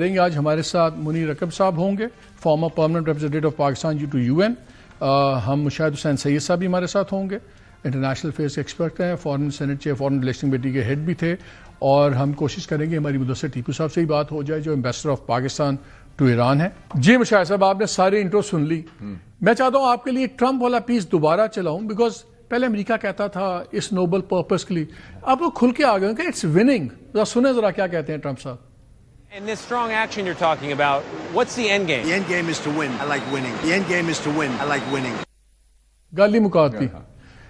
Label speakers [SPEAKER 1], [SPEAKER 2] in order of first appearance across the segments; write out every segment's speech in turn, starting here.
[SPEAKER 1] دیں گے. آج ہمارے ساتھ منیر رکب صاحب ہوں گے, former permanent representative of Pakistan to UN. ہم مشاہد حسین سید صاحب بھی ہمارے ساتھ ہوں گے, انٹرنیشنل افیئرس کے ایکسپرٹ ہیں, foreign senate chair foreign relation committee کے ہیڈ بھی تھے, اور ہم کوشش کریں گے ہماری مدثر ٹیپو صاحب سے ہی بات ہو جائے جو ambassador of Pakistan to Iran ہے. جی مشاہد صاحب, آپ نے سارے انٹرو سن لی. میں چاہتا ہوں آپ کے لیے ٹرمپ والا پیس دوبارہ چلاؤں, بیکاز پہلے امریکہ کہتا تھا اس نوبل پرپس کے لیے, آپ لوگ کھل کے آ گئے کہ اٹس وننگ. ذرا سنیں ذرا کیا کہتے ہیں ٹرمپ صاحب.
[SPEAKER 2] And this strong action you're talking about, what's the end game?
[SPEAKER 3] The end game is to win. I like winning. The end game is to win. I like winning.
[SPEAKER 1] گالی مکاتی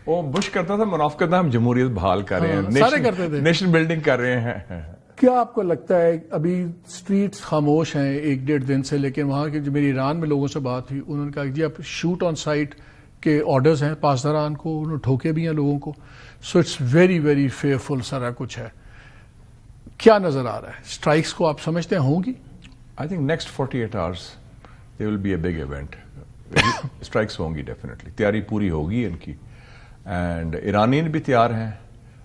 [SPEAKER 4] وہ Bush کرتا تھا, منافقت ہم جمہوریت بحال کر رہے ہیں,
[SPEAKER 1] سارے کرتے تھے,
[SPEAKER 4] نیشن بلڈنگ کر رہے ہیں.
[SPEAKER 1] کیا آپ کو لگتا ہے ابھی سٹریٹس خاموش ہیں ایک ڈیڑھ دن سے, لیکن وہاں کے جو میری ایران میں لوگوں سے بات ہوئی انہوں نے کہا جی اب شوٹ آن سائٹ کے آرڈرز ہیں پاسداران کو, انہوں نے ٹھوکے بھی ہیں لوگوں کو. So it's very very fearful سارا کچھ ہے. کیا نظر آ رہا ہے, اسٹرائکس کو آپ سمجھتے ہیں ہوں گی؟
[SPEAKER 4] I think next 48 hours there will be a big event. Strikes ہوں گی ڈیفینیٹلی, تیاری پوری ہوگی ان کی, اینڈ ایرانین بھی تیار ہیں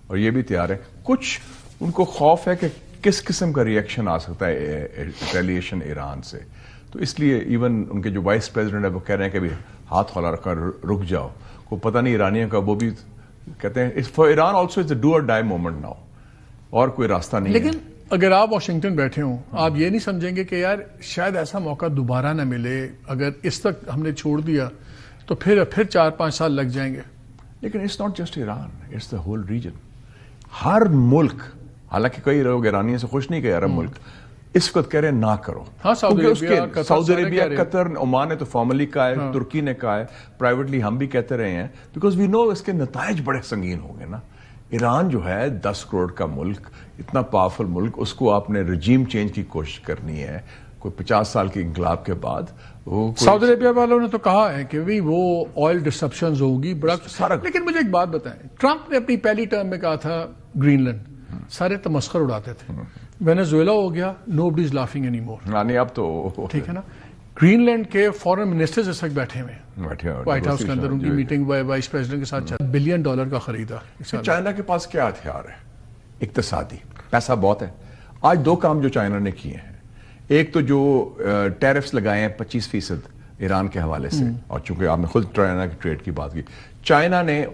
[SPEAKER 4] اور یہ بھی تیار ہیں. کچھ ان کو خوف ہے کہ کس قسم کا ری ایکشن آ سکتا ہے ریٹیلیشن ایران سے, تو اس لیے ایون ان کے جو وائس پریزیڈنٹ ہے وہ کہہ رہے ہیں کہ ابھی ہاتھ کھولا رکھ کر رک جاؤ. کو پتہ نہیں ایرانیوں کا, وہ بھی کہتے ہیں for Iran also it's a do or die moment now, اور کوئی راستہ نہیں.
[SPEAKER 1] لیکن اگر آپ واشنگٹن بیٹھے ہوں, آپ یہ نہیں سمجھیں گے کہ یار شاید ایسا موقع دوبارہ نہ ملے, اگر اس تک ہم نے چھوڑ دیا تو پھر 4-5 سال لگ جائیں گے. لیکن
[SPEAKER 4] it's not just Iran, it's the whole region. ہر ملک, حالانکہ کئی لوگ ایرانیوں سے خوش نہیں کہ عرب ملک اس وقت کہہ رہے ہیں نہ کرو.
[SPEAKER 1] ہاں,
[SPEAKER 4] سعودی عربیہ, قطر, عمان نے تو فارملی کہا ہے, ترکی نے کہا ہے, پرائیویٹلی ہم بھی کہتے رہے ہیں, بیکاز وی نو اس کے نتائج بڑے سنگین ہوں گے نا. ایران جو ہے 10 کروڑ کا ملک, اتنا پاورفل ملک, اس کو آپ نے رجیم چینج کی کوشش کرنی ہے کوئی 50 سال کے انقلاب کے بعد.
[SPEAKER 1] سعودی عربیہ والوں نے تو کہا ہے کہ وہ آئل ڈسرپشنز ہوگی بڑا سارا. لیکن مجھے ایک بات بتائیں, ٹرمپ نے اپنی پہلی ٹرم میں کہا تھا گرین لینڈ, سارے تمسخر اڑاتے تھے. وینزویلا ہو گیا, نوبڈی از لافنگ اینی مور.
[SPEAKER 4] نہیں اب تو ٹھیک
[SPEAKER 1] ہے نا. گرین لینڈ کے فارن منسٹرز اس وقت بیٹھے ہوئے ہیں وائٹ ہاؤس کے اندر, ان کی میٹنگ وائس پریزیڈنٹ کے ساتھ. $1 بلین کا خریدا.
[SPEAKER 4] چائنا کے پاس کیا ہتھیار ہے اقتصادی, پیسہ بہت ہے. آج 2 کام جو چائنا نے کیے ہیں, ایک تو جو ٹیرفز لگائے ہیں 25% ایران کے حوالے سے, اور چونکہ آپ نے خود چائنا کی ٹریڈ کی بات کی, چائنا نے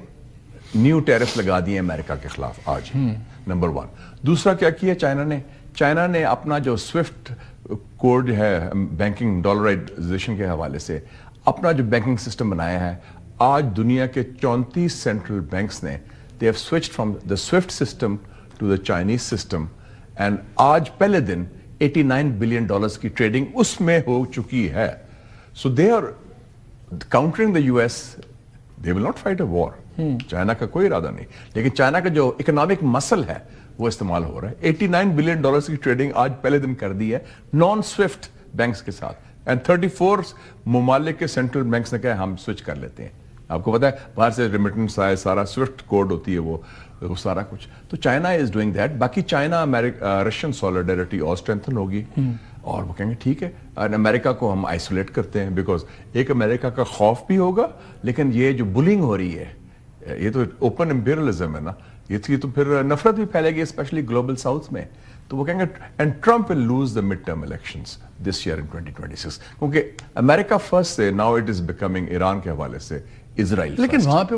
[SPEAKER 4] نیو ٹیرف لگا دیے امریکہ کے خلاف آج, نمبر 1. دوسرا کیا کیا چائنا نے اپنا جو سوئفٹ کوڈ ہے بینکنگ ڈالرائزیشن کے حوالے سے اپنا جو بینکنگ سسٹم بنایا ہے. آج دنیا کے 34 سینٹرل بینکس نے they have switched from the SWIFT system to the Chinese system, and آج پہلے دن $89 بلین کی ٹریڈنگ اس میں ہو چکی ہے. So they are countering the US. They will not fight a war. China کا کوئی ارادہ نہیں, لیکن چائنا کا جو اکنامک مسل ہے وہ استعمال ہو رہا ہے. $89 بلین کی ٹریڈنگ آج پہلے دن کر دی ہے نان سوئفٹ بینکس کے ساتھ, اینڈ 34 ممالک کے سینٹرل بینکس نے کہا ہم سوئچ کر لیتے ہیں. آپ کو پتا ہے باہر سے ریمیٹنس آئے, سارا سوئفٹ کوڈ ہوتی ہے وہ سارا کچھ. تو چائنا از ڈوئنگ دیٹ. باقی چائنا رشین سولیڈیرٹی اور اسٹرینتھن ہوگی, اور وہ کہیں گے ٹھیک ہے, اور امریکہ کو ہم آئسولیٹ کرتے ہیں, بیکاز ایک امریکہ کا خوف بھی ہوگا, لیکن یہ جو بلنگ ہو رہی ہے یہ تو اوپن امپیریلزم ہے نا, یہ تو پھر نفرت بھی پھیلے گی اسپیشلی گلوبل ساؤتھ میں. تو وہ کہیں گے and Trump will lose the mid term elections this year in 2026, کیونکہ امریکہ فرسٹ سے now it is becoming Iran کے حوالے سے اسرائیل.
[SPEAKER 1] لیکن وہاں پہ